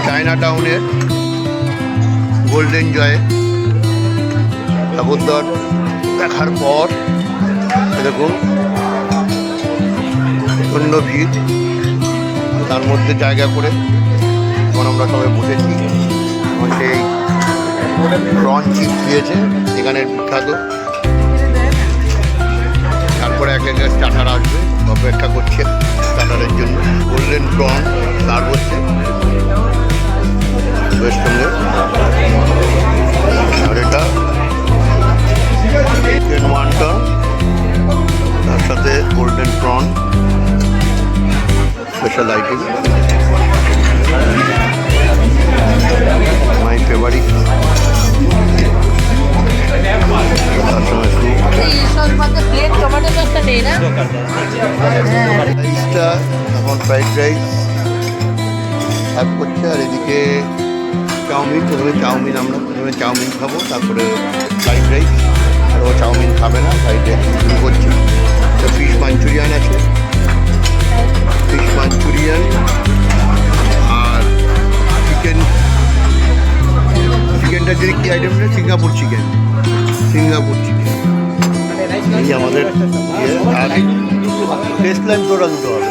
China টাউনের golden জয়ে ঠাকুরদ্বার দেখার পর এরকম প্রচণ্ড ভিড়, তার মধ্যে জায়গা করে এখন আমরা সবাই বসেছি। এবং সেই প্রন চিপস দিয়েছে এখানের বিখ্যাত, তারপরে এক এক স্টার্টার আসবে, অপেক্ষা করছে স্টার্টারের জন্য। গোল্ডেন প্রন সার্ভ হচ্ছে বেশ সুন্দর। আর এটা চিকেন ওয়ান্টন, তার সাথে golden prawn special item, my favourite. তার সঙ্গে রাইসটা এখন ফ্রাইড রাইস সার্ভ করছে। আর এদিকে চাউমিন, প্রথমে চাউমিন, আমরা প্রথমে চাউমিন খাবো, তারপরে ফ্রাইড রাইস। আর ও চাউমিন খাবে না, ফ্রাইড রাইস শুরু করছি। তো ফিশ মাঞ্চুরিয়ান আছে, ফিশ মাঞ্চুরিয়ান আর চিকেনটা যদি কী আইটেমটা, সিঙ্গাপুর চিকেন এই আমাদের আর টেস্ট লাইন প্রোডাক্ট দুটো হবে।